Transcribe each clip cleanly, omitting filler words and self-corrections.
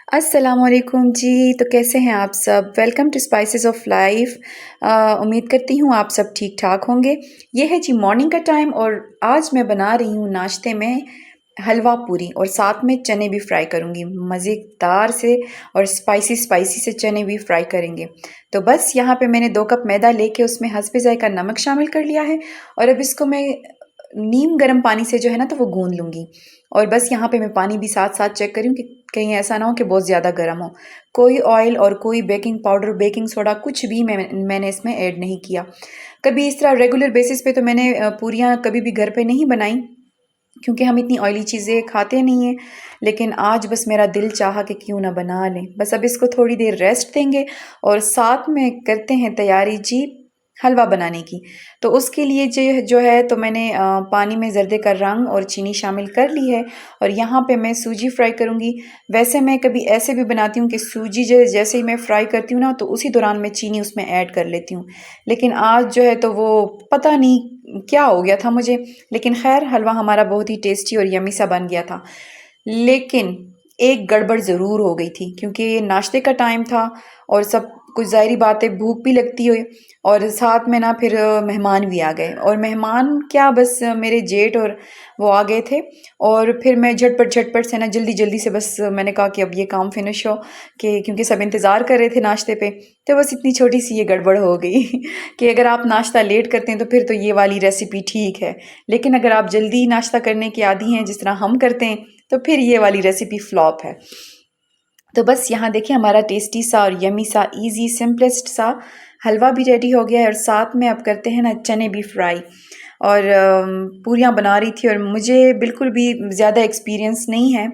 अस्सलामुअलैकुम जी। तो कैसे हैं आप सब? Welcome to spices of life. उम्मीद करती हूँ आप सब ठीक ठाक होंगे। ये है जी मॉर्निंग का टाइम और आज मैं बना रही हूँ नाश्ते में हलवा पूरी और साथ में चने भी फ्राई करूँगी मज़ेदार से, और स्पाइसी स्पाइसी से चने भी फ्राई करेंगे। तो बस यहाँ पे मैंने 2 कप मैदा लेके उसमें हस्बे ज़ायक़ा नमक शामिल कर लिया है और अब इसको मैं नीम गर्म पानी से जो है ना तो वो गूंद लूँगी। और बस यहाँ पे मैं पानी भी साथ साथ चेक कर रही हूँ कि कहीं ऐसा ना हो कि बहुत ज़्यादा गर्म हो। कोई ऑयल और कोई बेकिंग पाउडर, बेकिंग सोडा कुछ भी मैंने इसमें ऐड नहीं किया। कभी इस तरह रेगुलर बेसिस पे तो मैंने पूरियाँ कभी भी घर पे नहीं बनाई, क्योंकि हम इतनी ऑयली चीज़ें खाते नहीं हैं। लेकिन आज बस मेरा दिल चाहा कि क्यों ना बना लें। बस अब इसको थोड़ी देर रेस्ट देंगे और साथ में करते हैं तैयारी जी हलवा बनाने की। तो उसके लिए जो है तो मैंने पानी में ज़र्दे का रंग और चीनी शामिल कर ली है और यहाँ पे मैं सूजी फ्राई करूँगी। वैसे मैं कभी ऐसे भी बनाती हूँ कि सूजी जैसे ही मैं फ्राई करती हूँ ना तो उसी दौरान मैं चीनी उसमें ऐड कर लेती हूँ। लेकिन आज जो है तो वो पता नहीं क्या हो गया था मुझे, लेकिन खैर हलवा हमारा बहुत ही टेस्टी और यमी सा बन गया था। लेकिन एक गड़बड़ ज़रूर हो गई थी, क्योंकि ये नाश्ते का टाइम था और सब कुछ, ज़ाहिरी बात है भूख भी लगती है और साथ में ना फिर मेहमान भी आ गए। और मेहमान क्या, बस मेरे जेठ और वो आ गए थे। और फिर मैं झटपट झटपट से ना जल्दी जल्दी से बस मैंने कहा कि अब ये काम फिनिश हो, कि क्योंकि सब इंतज़ार कर रहे थे नाश्ते पे। तो बस इतनी छोटी सी ये गड़बड़ हो गई कि अगर आप नाश्ता लेट करते हैं तो फिर तो ये वाली रेसिपी ठीक है, लेकिन अगर आप जल्दी नाश्ता करने के आदी हैं जिस तरह हम करते हैं तो फिर ये वाली रेसिपी फ्लॉप है। तो बस यहाँ देखिए हमारा टेस्टी सा और यमी सा इजी सिंपलेस्ट सा हलवा भी रेडी हो गया है और साथ में अब करते हैं ना चने भी फ्राई। और पूरियाँ बना रही थी और मुझे बिल्कुल भी ज़्यादा एक्सपीरियंस नहीं है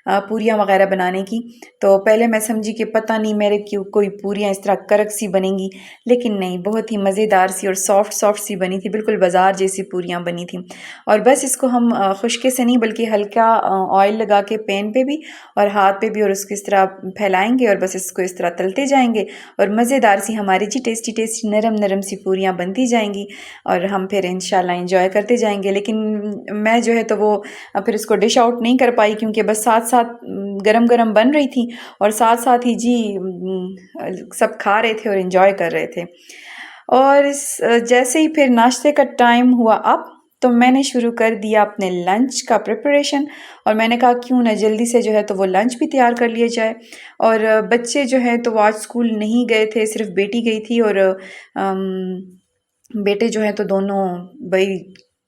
पूरियाँ वगैरह बनाने की। तो पहले मैं समझी कि पता नहीं मेरे क्यों कोई पूरियाँ इस तरह कड़क सी बनेंगी, लेकिन नहीं, बहुत ही मज़ेदार सी और सॉफ्ट सॉफ्ट सी बनी थी, बिल्कुल बाज़ार जैसी पूरियाँ बनी थी। और बस इसको हम खुश्के से नहीं बल्कि हल्का ऑयल लगा के पैन पे भी और हाथ पे भी और उसको इस तरह फैलाएंगे और बस इसको इस तरह तलते जाएंगे और मज़ेदार सी हमारी जी टेस्टी टेस्टी नरम नरम सी पूरियाँ बनती जाएंगी और हम फिर इंशाल्लाह एंजॉय करते जाएंगे। लेकिन मैं जो है तो वो फिर इसको डिश आउट नहीं कर पाई, क्योंकि बस साथ साथ गरम गरम बन रही थी और साथ साथ ही जी सब खा रहे थे और एंजॉय कर रहे थे। और जैसे ही फिर नाश्ते का टाइम हुआ अब, तो मैंने शुरू कर दिया अपने लंच का प्रिपरेशन। और मैंने कहा क्यों ना जल्दी से जो है तो वो लंच भी तैयार कर लिया जाए। और बच्चे जो हैं तो वो आज स्कूल नहीं गए थे, सिर्फ बेटी गई थी और बेटे जो हैं तो दोनों भाई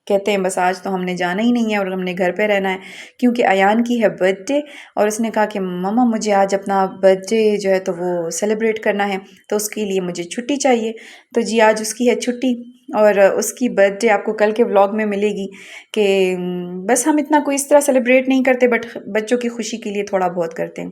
कहते हैं बस आज तो हमने जाना ही नहीं है और हमने घर पे रहना है, क्योंकि अयान की है बर्थडे और उसने कहा कि मम्मा मुझे आज अपना बर्थडे जो है तो वो सेलिब्रेट करना है, तो उसके लिए मुझे छुट्टी चाहिए। तो जी आज उसकी है छुट्टी और उसकी बर्थडे आपको कल के व्लॉग में मिलेगी कि बस हम इतना कोई इस तरह सेलिब्रेट नहीं करते, बट बच्चों की खुशी के लिए थोड़ा बहुत करते हैं।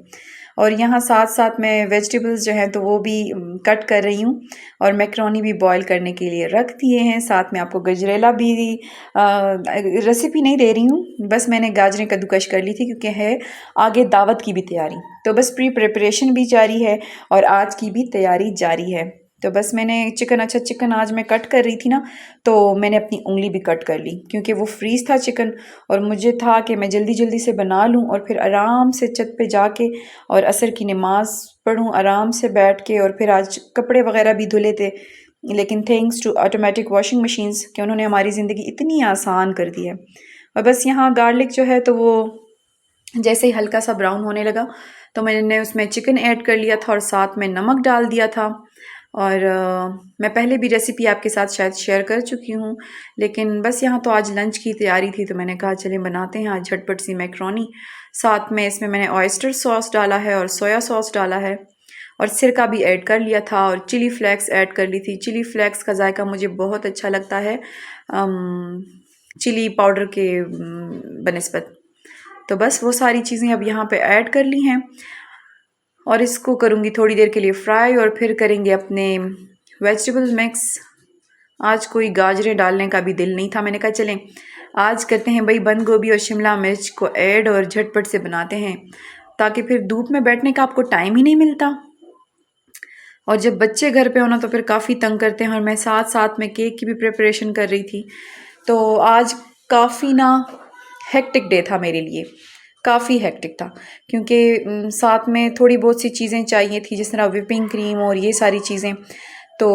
और यहाँ साथ साथ मैं वेजिटेबल्स जो हैं तो वो भी कट कर रही हूँ और मैक्रोनी भी बॉईल करने के लिए रख दिए हैं। साथ में आपको गजरेला भी रेसिपी नहीं दे रही हूँ, बस मैंने गाजरें कद्दूकश कर ली थी क्योंकि है आगे दावत की भी तैयारी, तो बस प्री प्रिपरेशन भी जारी है और आज की भी तैयारी जारी है। तो बस मैंने चिकन आज मैं कट कर रही थी ना, तो मैंने अपनी उंगली भी कट कर ली क्योंकि वो फ्रीज़ था चिकन और मुझे था कि मैं जल्दी जल्दी से बना लूँ और फिर आराम से छत पे जाके और असर की नमाज़ पढ़ूँ आराम से बैठ के। और फिर आज कपड़े वगैरह भी धुले थे, लेकिन thanks to automatic washing machines कि उन्होंने हमारी ज़िंदगी इतनी आसान कर दी है। और बस यहाँ गार्लिक जो है तो वो जैसे ही हल्का सा ब्राउन होने लगा तो मैंने उसमें चिकन ऐड कर लिया था और साथ में नमक डाल दिया था। और मैं पहले भी रेसिपी आपके साथ शायद शेयर कर चुकी हूँ, लेकिन बस यहाँ तो आज लंच की तैयारी थी तो मैंने कहा चलें बनाते हैं आज झटपट सी मैक्रोनी। साथ में इसमें मैंने ऑयस्टर सॉस डाला है और सोया सॉस डाला है और सिरका भी ऐड कर लिया था और चिली फ्लेक्स ऐड कर ली थी। चिली फ्लेक्स का जायका मुझे बहुत अच्छा लगता है चिली पाउडर के बनिस्बत। तो बस वो सारी चीज़ें अब यहाँ पे ऐड कर ली हैं और इसको करूँगी थोड़ी देर के लिए फ्राई और फिर करेंगे अपने वेजिटेबल मिक्स। आज कोई गाजरें डालने का भी दिल नहीं था, मैंने कहा चलें आज करते हैं भाई बंद गोभी और शिमला मिर्च को ऐड और झटपट से बनाते हैं, ताकि फिर धूप में बैठने का आपको टाइम ही नहीं मिलता और जब बच्चे घर पे होना तो फिर काफ़ी तंग करते हैं। और मैं साथ साथ में केक की भी प्रिपरेशन कर रही थी, तो आज काफ़ी ना हेक्टिक डे था मेरे लिए। काफ़ी हेक्टिक था क्योंकि साथ में थोड़ी बहुत सी चीज़ें चाहिए थी, जिस तरह व्हिपिंग क्रीम और ये सारी चीज़ें, तो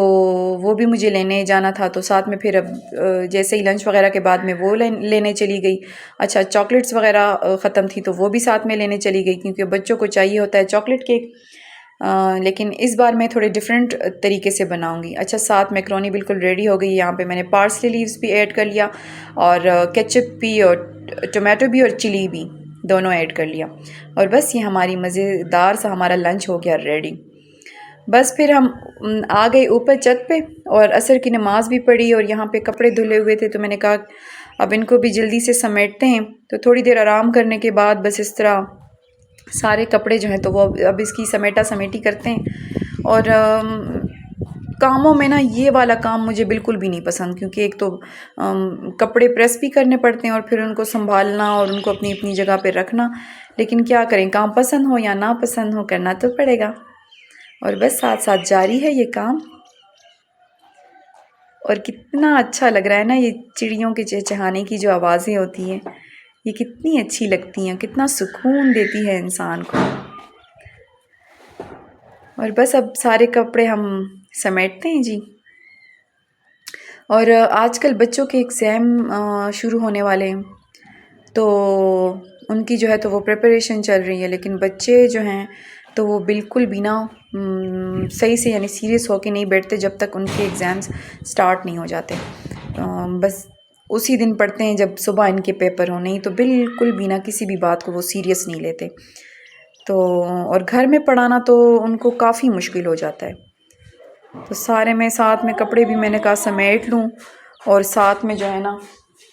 वो भी मुझे लेने जाना था। तो साथ में फिर अब जैसे ही लंच वगैरह के बाद में वो लेने चली गई। अच्छा, चॉकलेट्स वगैरह ख़त्म थी तो वो भी साथ में लेने चली गई क्योंकि बच्चों को चाहिए होता है चॉकलेट केक। लेकिन इस बार मैं थोड़े डिफरेंट तरीके से बनाऊंगी। अच्छा, साथ मैक्रोनी बिल्कुल रेडी हो गई। यहाँ पे मैंने पार्सले लीव्स भी ऐड कर लिया और केचप भी और टोमेटो भी और चिली भी दोनों ऐड कर लिया। और बस ये हमारी मज़ेदार सा हमारा लंच हो गया रेडी। बस फिर हम आ गए ऊपर छत पे और असर की नमाज़ भी पढ़ी और यहाँ पे कपड़े धुले हुए थे तो मैंने कहा अब इनको भी जल्दी से समेटते हैं। तो थोड़ी देर आराम करने के बाद बस इस तरह सारे कपड़े जो हैं तो वो अब इसकी समेटा समेटी करते हैं। और कामों में ना ये वाला काम मुझे बिल्कुल भी नहीं पसंद क्योंकि एक तो कपड़े प्रेस भी करने पड़ते हैं और फिर उनको संभालना और उनको अपनी अपनी जगह पे रखना। लेकिन क्या करें, काम पसंद हो या ना पसंद हो करना तो पड़ेगा। और बस साथ साथ जारी है ये काम। और कितना अच्छा लग रहा है ना, ये चिड़ियों के चहचहाने की जो आवाज़ें होती हैं ये कितनी अच्छी लगती हैं, कितना सुकून देती है इंसान को। और बस अब सारे कपड़े हम समेटते हैं जी। और आजकल बच्चों के एग्ज़ाम शुरू होने वाले हैं तो उनकी जो है तो वो प्रिपरेशन चल रही है। लेकिन बच्चे जो हैं तो वो बिल्कुल भी ना सही से यानी सीरियस होके नहीं बैठते जब तक उनके एग्ज़ाम्स स्टार्ट नहीं हो जाते। बस उसी दिन पढ़ते हैं जब सुबह इनके पेपर हो, नहीं तो बिल्कुल भी ना किसी भी बात को वो सीरियस नहीं लेते। तो और घर में पढ़ाना तो उनको काफ़ी मुश्किल हो जाता है। तो सारे में साथ में कपड़े भी मैंने कहा समेट लूँ और साथ में जो है ना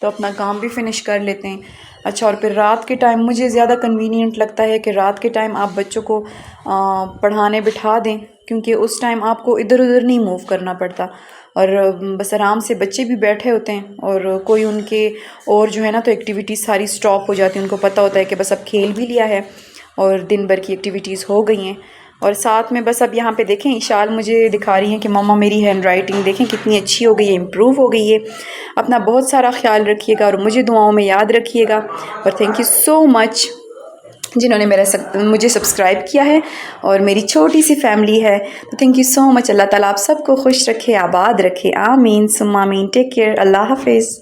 तो अपना काम भी फिनिश कर लेते हैं। अच्छा, और फिर रात के टाइम मुझे ज़्यादा कन्वीनियंट लगता है कि रात के टाइम आप बच्चों को पढ़ाने बिठा दें क्योंकि उस टाइम आपको इधर उधर नहीं मूव करना पड़ता और बस आराम से बच्चे भी बैठे होते हैं और कोई उनके और जो है ना तो एक्टिविटीज़ सारी स्टॉप हो जाती हैं। उनको पता होता है कि बस अब खेल भी लिया है और दिन भर की एक्टिविटीज़ हो गई हैं। और साथ में बस अब यहाँ पे देखें इशाल मुझे दिखा रही हैं कि मम्मा मेरी हैंड राइटिंग देखें कितनी अच्छी हो गई है, इम्प्रूव हो गई है। अपना बहुत सारा ख्याल रखिएगा और मुझे दुआओं में याद रखिएगा। और थैंक यू सो मच जिन्होंने मुझे सब्सक्राइब किया है और मेरी छोटी सी फैमिली है, तो थैंक यू सो मच। अल्लाह ताला आप सबको खुश रखे, आबाद रखे, आमीन सुम्मा आमीन। टेक केयर, अल्लाह हाफिज़।